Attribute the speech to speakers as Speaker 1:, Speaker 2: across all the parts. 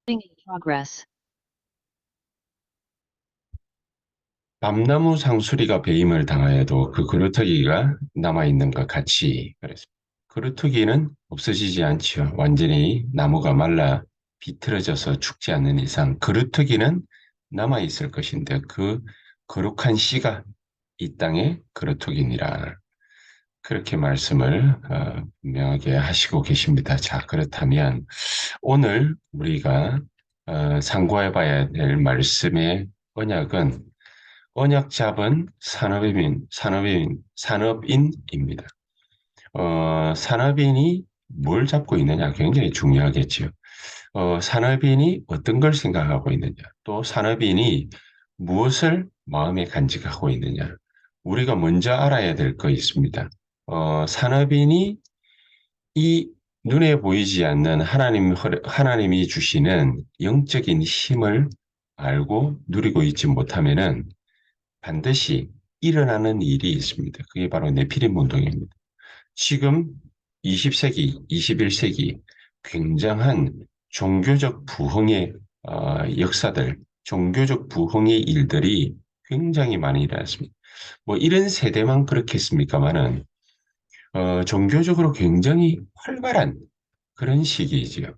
Speaker 1: In progress.
Speaker 2: 밤나무 상수리가 배임을 당하여도 그 그루터기가 남아있는 것 같이 그랬습니다. 그루터기는 없어지지 않지요. 완전히 나무가 말라 비틀어져서 죽지 않는 이상 그루터기는 남아있을 것인데 그 거룩한 씨가 이 땅의 그루터기니라. 그렇게 말씀을 분명하게 하시고 계십니다. 자, 그렇다면 오늘 우리가 상고해 봐야 될 말씀의 언약은 언약 잡은 산업인입니다. 산업인이 뭘 잡고 있느냐 굉장히 중요하겠지요. 산업인이 어떤 걸 생각하고 있느냐, 또 산업인이 무엇을 마음에 간직하고 있느냐, 우리가 먼저 알아야 될 거 있습니다. 산업인이 이 눈에 보이지 않는 하나님이 주시는 영적인 힘을 알고 누리고 있지 못하면은 반드시 일어나는 일이 있습니다. 그게 바로 네피림 운동입니다. 지금 20세기, 21세기 굉장한 종교적 부흥의 역사들, 종교적 부흥의 일들이 굉장히 많이 일어났습니다. 뭐 이런 세대만 그렇겠습니까마는 종교적으로 굉장히 활발한 그런 시기이지요.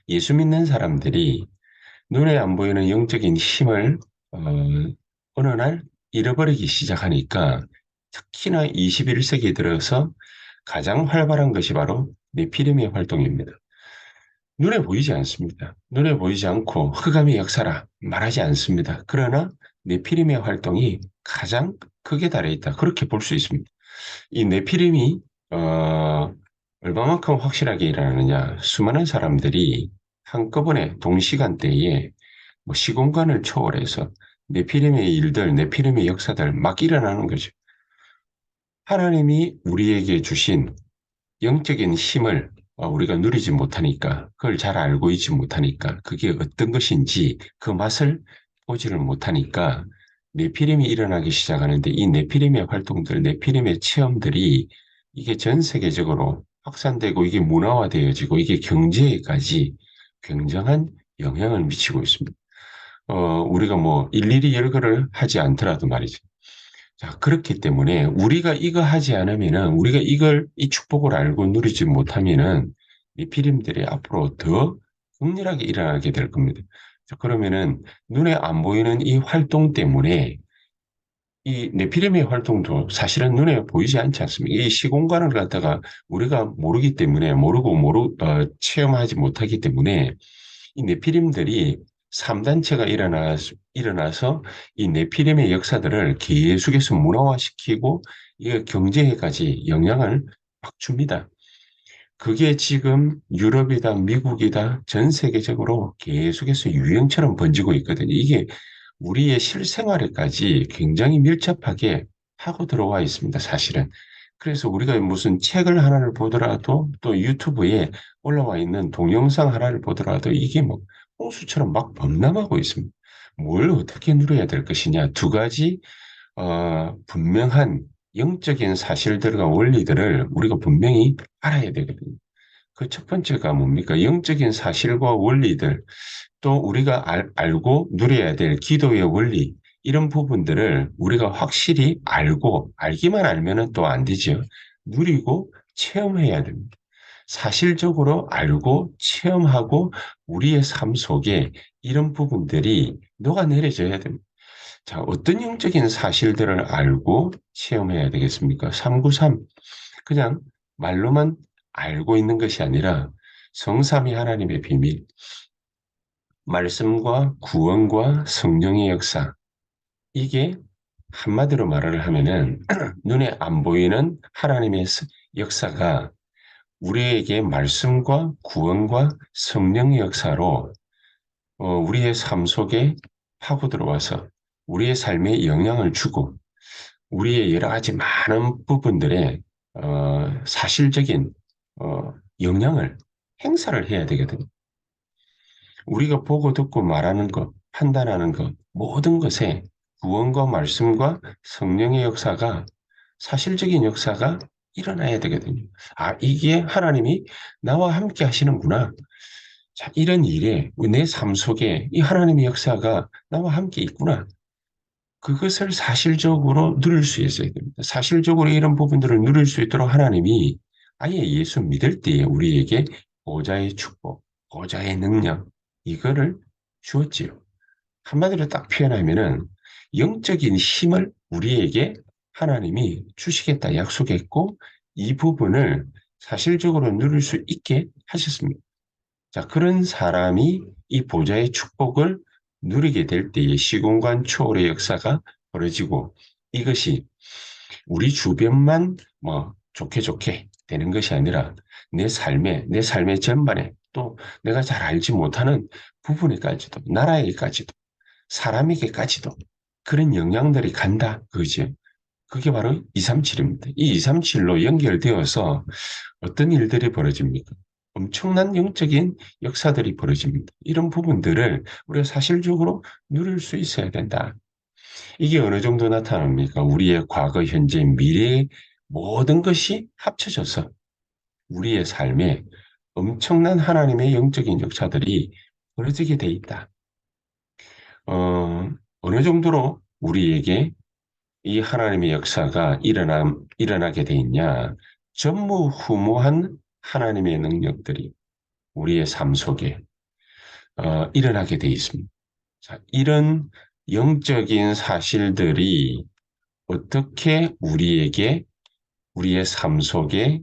Speaker 2: 예수 믿는 사람들이 눈에 안 보이는 영적인 힘을 어, 어느 날 잃어버리기 시작하니까 특히나 21세기 들어서 가장 활발한 것이 바로 네피림의 활동입니다. 눈에 보이지 않습니다. 눈에 보이지 않고 흑암의 역사라 말하지 않습니다. 그러나 네피림의 활동이 가장 크게 달해 있다. 그렇게 볼 수 있습니다. 이 네피림이 얼마만큼 확실하게 일어나느냐. 수많은 사람들이 한꺼번에 동시간대에 뭐 시공간을 초월해서 네피림의 일들, 네피림의 역사들 막 일어나는 거죠. 하나님이 우리에게 주신 영적인 힘을 우리가 누리지 못하니까, 그걸 잘 알고 있지 못하니까, 그게 어떤 것인지 그 맛을 보지를 못하니까 네피림이 일어나기 시작하는데 이 네피림의 활동들, 네피림의 체험들이 이게 전 세계적으로 확산되고 이게 문화화되어지고 이게 경제에까지 굉장한 영향을 미치고 있습니다. 우리가 뭐 일일이 열거를 하지 않더라도 말이죠. 자, 그렇기 때문에 우리가 이거 하지 않으면은 우리가 이 축복을 알고 누리지 못하면은 이 피림들이 앞으로 더 극렬하게 일어나게 될 겁니다. 자, 그러면은 눈에 안 보이는 이 활동 때문에 이 네피림의 활동도 사실은 눈에 보이지 않지 않습니까? 이 시공간을 갖다가 우리가 모르기 때문에 체험하지 못하기 때문에 이 네피림들이 3단체가 일어나서 이 네피림의 역사들을 계속해서 문화화시키고 이 경제에까지 영향을 막 줍니다. 그게 지금 유럽이다, 미국이다, 전 세계적으로 계속해서 유행처럼 번지고 있거든요. 이게 우리의 실생활에까지 굉장히 밀접하게 하고 들어와 있습니다, 사실은. 그래서 우리가 무슨 책을 하나를 보더라도 또 유튜브에 올라와 있는 동영상 하나를 보더라도 이게 뭐 홍수처럼 막 범람하고 있습니다. 뭘 어떻게 누려야 될 것이냐. 두 가지 분명한 영적인 사실들과 원리들을 우리가 분명히 알아야 되거든요. 그 첫 번째가 뭡니까? 영적인 사실과 원리들, 또 우리가 알고 누려야 될 기도의 원리, 이런 부분들을 우리가 확실히 알고, 알기만 알면은 또 안 되죠. 누리고 체험해야 됩니다. 사실적으로 알고 체험하고 우리의 삶 속에 이런 부분들이 녹아내려져야 됩니다. 자, 어떤 영적인 사실들을 알고 체험해야 되겠습니까? 393. 그냥 말로만 알고 있는 것이 아니라 성삼위 하나님의 비밀, 말씀과 구원과 성령의 역사, 이게 한마디로 말을 하면은 눈에 안 보이는 하나님의 역사가 우리에게 말씀과 구원과 성령의 역사로 우리의 삶 속에 파고 들어와서 우리의 삶에 영향을 주고 우리의 여러 가지 많은 부분들에 사실적인 영향을 행사를 해야 되거든요. 우리가 보고 듣고 말하는 것, 판단하는 것, 모든 것에 구원과 말씀과 성령의 역사가 사실적인 역사가 일어나야 되거든요. 아, 이게 하나님이 나와 함께 하시는구나. 자, 이런 일에 내 삶 속에 이 하나님의 역사가 나와 함께 있구나. 그것을 사실적으로 누릴 수 있어야 됩니다. 사실적으로 이런 부분들을 누릴 수 있도록 하나님이 아예 예수 믿을 때에 우리에게 보좌의 축복, 보좌의 능력, 이거를 주었지요. 한마디로 딱 표현하면은 영적인 힘을 우리에게 하나님이 주시겠다 약속했고 이 부분을 사실적으로 누릴 수 있게 하셨습니다. 자, 그런 사람이 이 보좌의 축복을 누리게 될 때에 시공간 초월의 역사가 벌어지고 이것이 우리 주변만 뭐 좋게 좋게 되는 것이 아니라 내 삶의 전반에 또 내가 잘 알지 못하는 부분에까지도, 나라에까지도, 사람에게까지도 그런 영향들이 간다. 그죠? 그게 바로 237입니다. 이 237로 연결되어서 어떤 일들이 벌어집니까? 엄청난 영적인 역사들이 벌어집니다. 이런 부분들을 우리가 사실적으로 누릴 수 있어야 된다. 이게 어느 정도 나타납니까? 우리의 과거, 현재, 미래의 모든 것이 합쳐져서 우리의 삶에 엄청난 하나님의 영적인 역사들이 벌어지게 돼 있다. 어, 어느 정도로 우리에게 이 하나님의 역사가 일어나게 돼 있냐? 전무후무한 하나님의 능력들이 우리의 삶 속에 일어나게 돼 있습니다. 자, 이런 영적인 사실들이 어떻게 우리의 삶 속에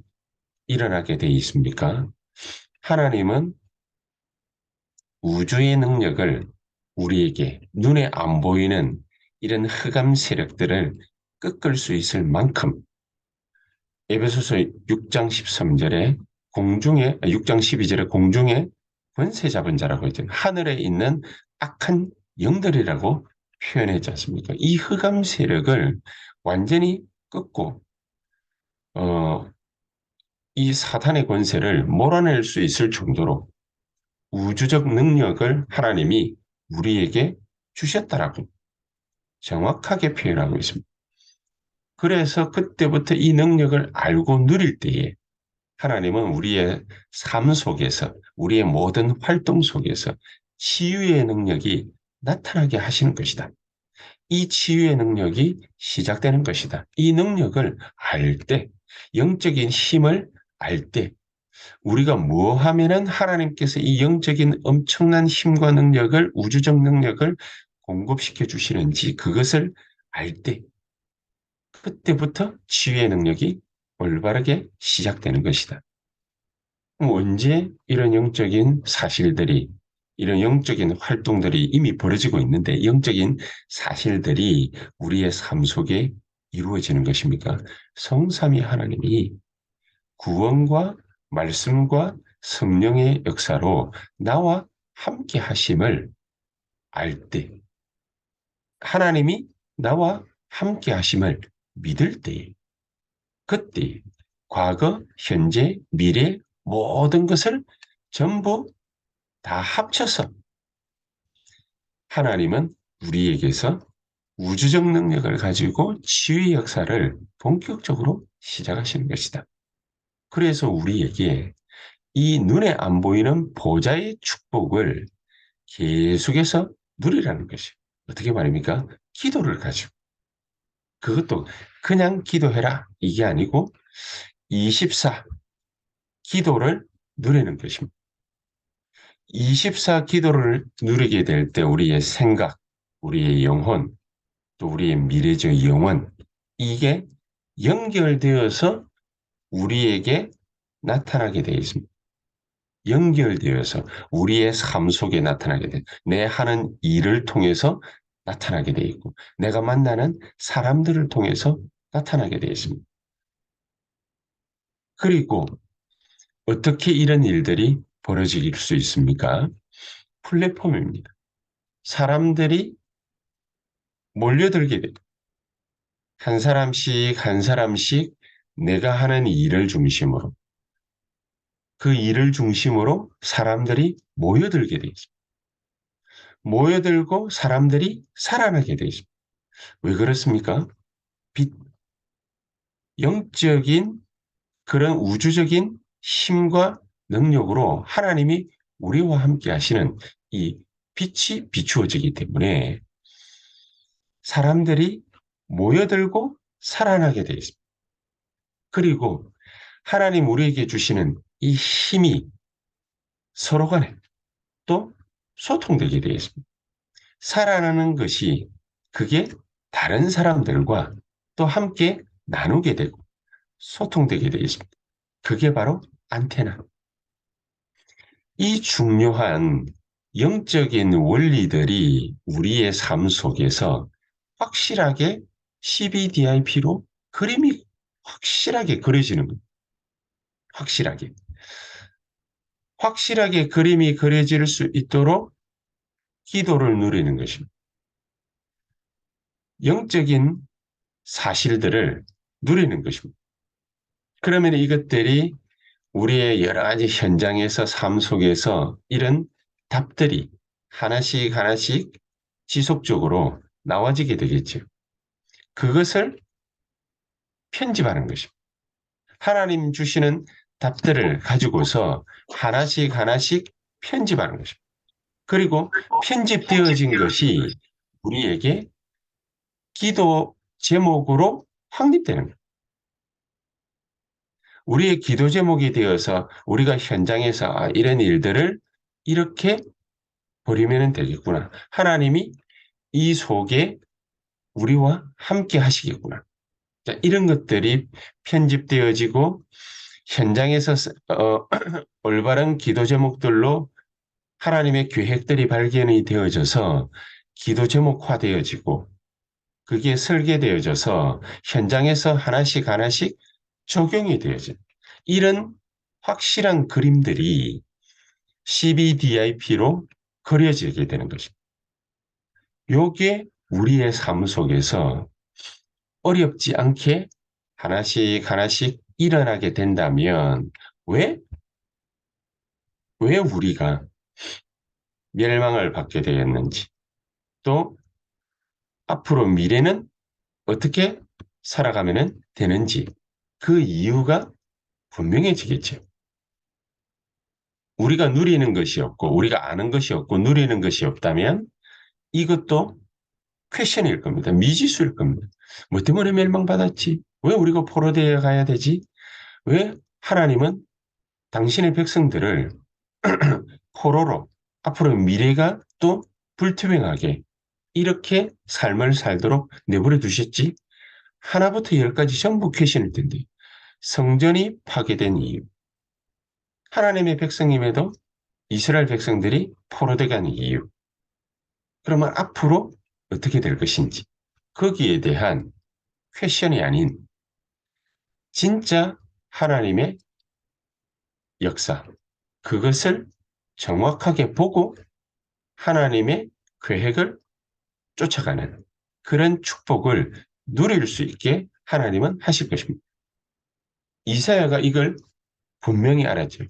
Speaker 2: 일어나게 돼 있습니까? 하나님은 우주의 능력을 우리에게 눈에 안 보이는 이런 흑암 세력들을 꺾을 수 있을 만큼 에베소서 6장 13절에 6장 12절에 공중에 권세 잡은 자라고 했죠. 하늘에 있는 악한 영들이라고 표현했지 않습니까? 이 흑암 세력을 완전히 꺾고 어, 이 사탄의 권세를 몰아낼 수 있을 정도로 우주적 능력을 하나님이 우리에게 주셨다라고 정확하게 표현하고 있습니다. 그래서 그때부터 이 능력을 알고 누릴 때에 하나님은 우리의 삶 속에서, 우리의 모든 활동 속에서 치유의 능력이 나타나게 하시는 것이다. 이 치유의 능력이 시작되는 것이다. 이 능력을 알 때, 영적인 힘을 알 때, 우리가 뭐 하면은 하나님께서 이 영적인 엄청난 힘과 능력을, 우주적 능력을 공급시켜 주시는지 그것을 알 때, 그때부터 치유의 능력이 올바르게 시작되는 것이다. 언제 이런 영적인 사실들이, 이런 영적인 활동들이 이미 벌어지고 있는데 영적인 사실들이 우리의 삶 속에 이루어지는 것입니까? 성삼위 하나님이 구원과 말씀과 성령의 역사로 나와 함께 하심을 알 때, 하나님이 나와 함께 하심을 믿을 때, 그때 과거, 현재, 미래 모든 것을 전부 다 합쳐서 하나님은 우리에게서 우주적 능력을 가지고 치유의 역사를 본격적으로 시작하시는 것이다. 그래서 우리에게 이 눈에 안 보이는 보좌의 축복을 계속해서 누리라는 것이 어떻게 말입니까? 기도를 가지고 그것도 그냥 기도해라 이게 아니고 24 기도를 누리는 것입니다. 24 기도를 누리게 될 때 우리의 생각, 우리의 영혼, 또 우리의 미래적 영혼 이게 연결되어서 우리에게 나타나게 되어 있습니다. 연결되어서 우리의 삶 속에 나타나게 돼. 내 하는 일을 통해서 나타나게 되어 있고 내가 만나는 사람들을 통해서 나타나게 되어 있습니다. 그리고 어떻게 이런 일들이 벌어질 수 있습니까? 플랫폼입니다. 사람들이 몰려들게 돼. 한 사람씩 한 사람씩 내가 하는 일을 중심으로 그 일을 중심으로 사람들이 모여들게 돼 있습니다. 모여들고 사람들이 살아나게 돼 있습니다. 왜 그렇습니까? 빛, 영적인 그런 우주적인 힘과 능력으로 하나님이 우리와 함께 하시는 이 빛이 비추어지기 때문에 사람들이 모여들고 살아나게 되어 있습니다. 그리고 하나님 우리에게 주시는 이 힘이 서로 간에 또 소통되게 되어 있습니다. 살아나는 것이 그게 다른 사람들과 또 함께 나누게 되고 소통되게 되어 있습니다. 그게 바로 안테나. 이 중요한 영적인 원리들이 우리의 삶 속에서 확실하게 CBDIP로 그림이 확실하게 그려지는 거예요. 확실하게. 확실하게 그림이 그려질 수 있도록 기도를 누리는 것입니다. 영적인 사실들을 누리는 것입니다. 그러면 이것들이 우리의 여러 가지 현장에서 삶 속에서 이런 답들이 하나씩 하나씩 지속적으로 나와지게 되겠죠. 그것을 편집하는 것입니다. 하나님 주시는 답들을 가지고서 하나씩 하나씩 편집하는 것입니다. 그리고 편집되어진 것이 우리에게 기도 제목으로 확립되는 거예요. 우리의 기도 제목이 되어서 우리가 현장에서 이런 일들을 이렇게 버리면 되겠구나. 하나님이 이 속에 우리와 함께 하시겠구나. 자, 이런 것들이 편집되어지고 현장에서 올바른 기도 제목들로 하나님의 계획들이 발견이 되어져서 기도 제목화되어지고 그게 설계되어져서 현장에서 하나씩 하나씩 적용이 되어진 이런 확실한 그림들이 CBDIP로 그려지게 되는 것입니다. 요게 우리의 삶 속에서 어렵지 않게 하나씩 하나씩 일어나게 된다면 왜 우리가 멸망을 받게 되었는지 또 앞으로 미래는 어떻게 살아가면 되는지 그 이유가 분명해지겠죠. 우리가 누리는 것이 없고 우리가 아는 것이 없고 누리는 것이 없다면 이것도 퀘션일 겁니다. 미지수일 겁니다. 뭐 때문에 멸망받았지? 왜 우리가 포로되어 가야 되지? 왜 하나님은 당신의 백성들을 포로로 앞으로 미래가 또 불투명하게 이렇게 삶을 살도록 내버려 두셨지? 하나부터 열까지 전부 퀘션일 텐데 성전이 파괴된 이유, 하나님의 백성임에도 이스라엘 백성들이 포로되어 가는 이유, 그러면 앞으로 어떻게 될 것인지 거기에 대한 퀘션이 아닌 진짜 하나님의 역사, 그것을 정확하게 보고 하나님의 계획을 쫓아가는 그런 축복을 누릴 수 있게 하나님은 하실 것입니다. 이사야가 이걸 분명히 알았죠.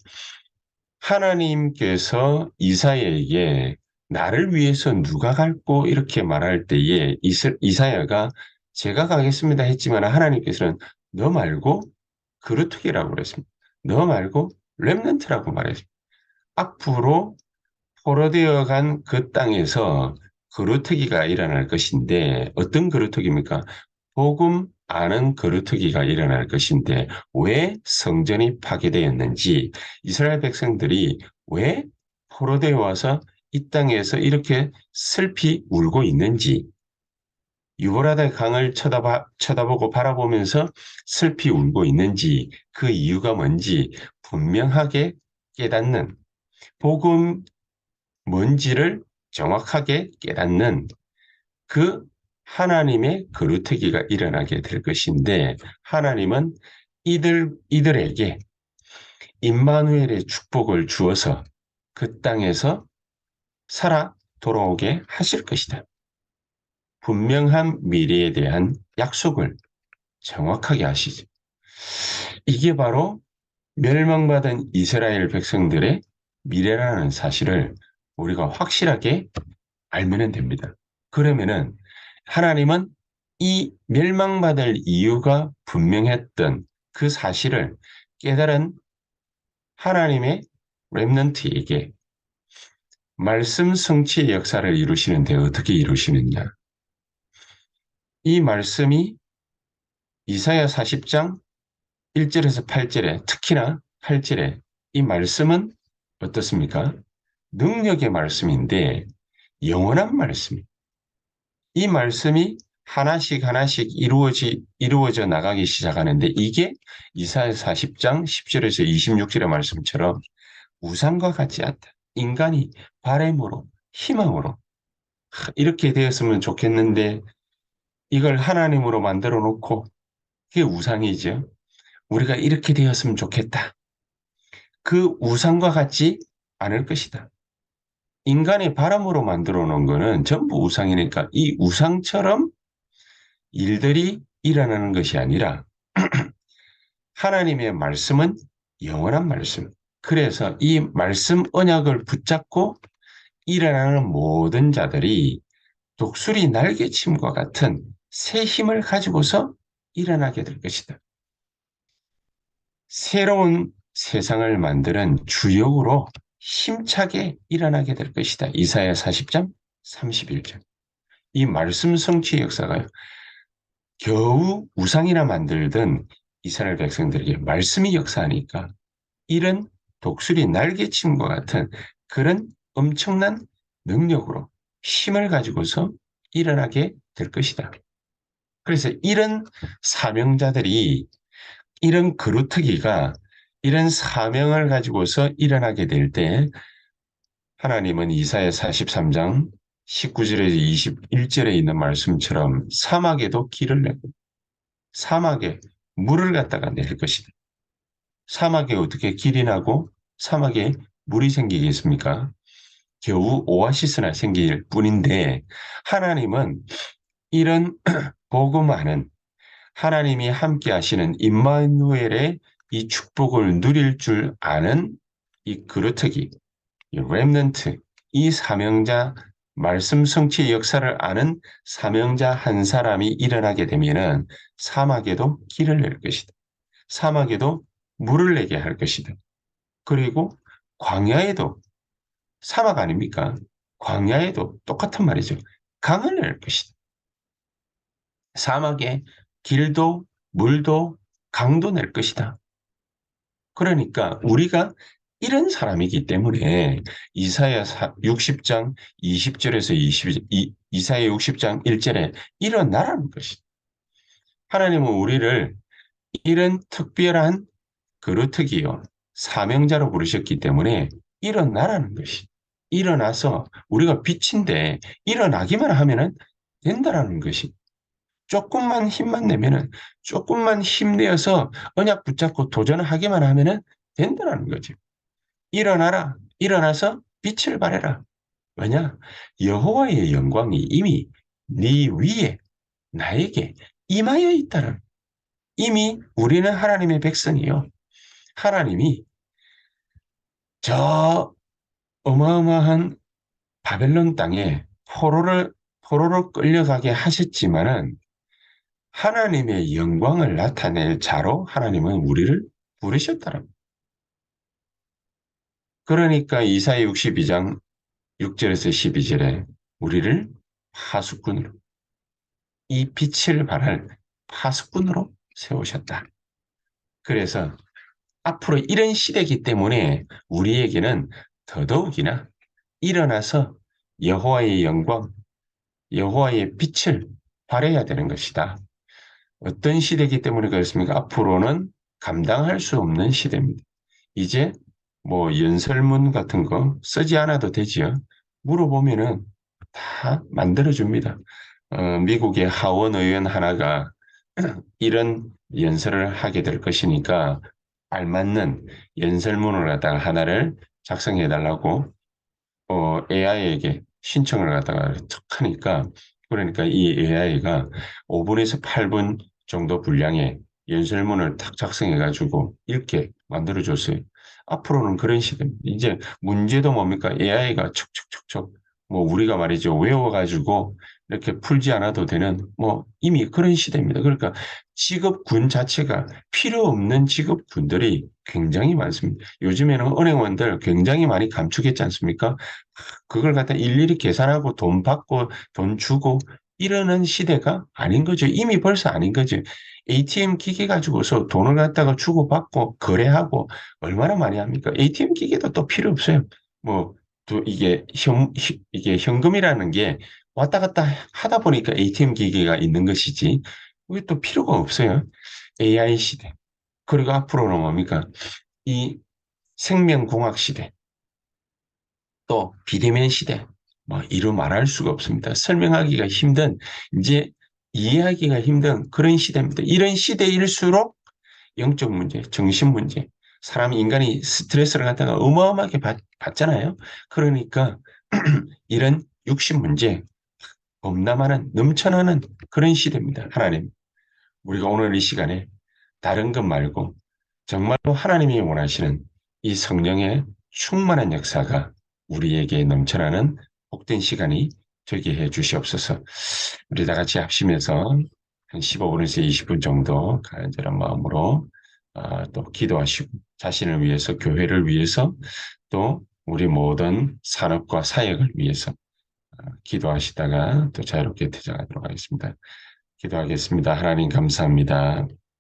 Speaker 2: 하나님께서 이사야에게 나를 위해서 누가 갈고 이렇게 말할 때에 이사야가 제가 가겠습니다 했지만 하나님께서는 너 말고 그루터기라고 그랬습니다. 너 말고 렘넌트라고 말했습니다. 앞으로 포로되어 간 그 땅에서 그루터기가 일어날 것인데 어떤 그루터기입니까? 복음 아는 그루터기가 일어날 것인데 왜 성전이 파괴되었는지 이스라엘 백성들이 왜 포로되어 와서 이 땅에서 이렇게 슬피 울고 있는지 유보라다 강을 쳐다보고 바라보면서 슬피 울고 있는지 그 이유가 뭔지 분명하게 깨닫는 복음 뭔지를 정확하게 깨닫는 그 하나님의 그루터기가 일어나게 될 것인데 하나님은 이들에게 임마누엘의 축복을 주어서 그 땅에서 살아 돌아오게 하실 것이다. 분명한 미래에 대한 약속을 정확하게 하시죠. 이게 바로 멸망받은 이스라엘 백성들의 미래라는 사실을 우리가 확실하게 알면 됩니다. 그러면은 하나님은 이 멸망받을 이유가 분명했던 그 사실을 깨달은 하나님의 렘넌트에게 말씀 성취의 역사를 이루시는데 어떻게 이루시느냐? 이 말씀이 이사야 40장 1절에서 8절에 특히나 8절에 이 말씀은 어떻습니까? 능력의 말씀인데 영원한 말씀. 이 말씀이 하나씩 하나씩 이루어져 나가기 시작하는데 이게 이사야 40장 10절에서 26절의 말씀처럼 우상과 같지 않다. 인간이 바램으로 희망으로 이렇게 되었으면 좋겠는데 이걸 하나님으로 만들어 놓고 그게 우상이죠. 우리가 이렇게 되었으면 좋겠다. 그 우상과 같지 않을 것이다. 인간의 바람으로 만들어 놓은 거는 전부 우상이니까 이 우상처럼 일들이 일어나는 것이 아니라 하나님의 말씀은 영원한 말씀. 그래서 이 말씀 언약을 붙잡고 일어나는 모든 자들이 독수리 날개침과 같은 새 힘을 가지고서 일어나게 될 것이다. 새로운 세상을 만드는 주역으로 힘차게 일어나게 될 것이다. 이사야 40장 31절. 이 말씀 성취의 역사가요. 겨우 우상이나 만들던 이스라엘 백성들에게 말씀이 역사하니까 이런 독수리 날개침과 같은 그런 엄청난 능력으로 힘을 가지고서 일어나게 될 것이다. 그래서 이런 사명자들이 이런 그루터기가 이런 사명을 가지고서 일어나게 될 때 하나님은 이사야 43장 19절에서 21절에 있는 말씀처럼 사막에도 길을 내고 사막에 물을 갖다가 낼 것이다. 사막에 어떻게 길이 나고 사막에 물이 생기겠습니까? 겨우 오아시스나 생길 뿐인데 하나님은 이런 복음 안은 하나님이 함께 하시는 임마누엘의 이 축복을 누릴 줄 아는 이 그루터기, 이 렘넌트, 이 사명자, 말씀 성취의 역사를 아는 사명자 한 사람이 일어나게 되면은 사막에도 길을 낼 것이다. 사막에도 물을 내게 할 것이다. 그리고 광야에도 사막 아닙니까? 광야에도 똑같은 말이죠. 강을 낼 것이다. 사막에 길도 물도 강도 낼 것이다. 그러니까 우리가 이런 사람이기 때문에 이사야 60장 20절에서 이사야 60장 1절에 일어나라는 것이다. 하나님은 우리를 이런 특별한 그루터기요 사명자로 부르셨기 때문에 일어나라는 것이 일어나서 우리가 빛인데 일어나기만 하면은 된다라는 것이 조금만 힘만 내면은 조금만 힘내어서 언약 붙잡고 도전하기만 하면은 된다라는 거지. 일어나라. 일어나서 빛을 발해라. 왜냐? 여호와의 영광이 이미 네 위에 나에게 임하여 있다는 이미 우리는 하나님의 백성이요. 하나님이 저 어마어마한 바벨론 땅에 포로로 끌려가게 하셨지만은 하나님의 영광을 나타낼 자로 하나님은 우리를 부르셨다는 그러니까 이사야 62장 6절에서 12절에 우리를 파수꾼으로 이 빛을 발할 파수꾼으로 세우셨다. 그래서 앞으로 이런 시대이기 때문에 우리에게는 더더욱이나 일어나서 여호와의 영광, 여호와의 빛을 발해야 되는 것이다. 어떤 시대이기 때문에 그렇습니까? 앞으로는 감당할 수 없는 시대입니다. 이제 뭐 연설문 같은 거 쓰지 않아도 되지요. 물어보면은 다 만들어줍니다. 미국의 하원 의원 하나가 이런 연설을 하게 될 것이니까 알맞는 연설문을 갖다가 하나를 작성해 달라고 AI에게 신청을 갖다가 툭 하니까 그러니까 이 AI가 5분에서 8분 정도 분량의 연설문을 탁 작성해 가지고 읽게 만들어 줬어요. 앞으로는 그런 시대입니다. 이제 문제도 뭡니까? AI가 척척척척 뭐 우리가 말이죠. 외워 가지고 이렇게 풀지 않아도 되는 뭐 이미 그런 시대입니다. 그러니까 직업군 자체가 필요 없는 직업군들이 굉장히 많습니다. 요즘에는 은행원들 굉장히 많이 감축했지 않습니까? 그걸 갖다 일일이 계산하고 돈 받고 돈 주고 이러는 시대가 아닌 거죠. 이미 벌써 아닌 거죠. ATM 기계 가지고서 돈을 갖다가 주고받고 거래하고 얼마나 많이 합니까? ATM 기계도 또 필요 없어요. 뭐, 또 이게 현금이라는 게 왔다 갔다 하다 보니까 ATM 기계가 있는 것이지. 그게 또 필요가 없어요. AI 시대. 그리고 앞으로는 뭡니까? 이 생명공학 시대. 또 비대면 시대, 뭐 이루 말할 수가 없습니다. 설명하기가 힘든, 이제 이해하기가 힘든 그런 시대입니다. 이런 시대일수록 영적 문제, 정신 문제, 인간이 스트레스를 갖다가 어마어마하게 받잖아요. 그러니까 이런 육신 문제, 범람하는, 넘쳐나는 그런 시대입니다. 하나님, 우리가 오늘 이 시간에 다른 것 말고 정말로 하나님이 원하시는 이 성령의 충만한 역사가 우리에게 넘쳐나는 복된 시간이 되게 해 주시옵소서. 우리 다 같이 합심해서 한 15분에서 20분 정도 간절한 마음으로 또 기도하시고 자신을 위해서 교회를 위해서 또 우리 모든 산업과 사역을 위해서 기도하시다가 또 자유롭게 퇴장하도록 하겠습니다. 기도하겠습니다. 하나님 감사합니다.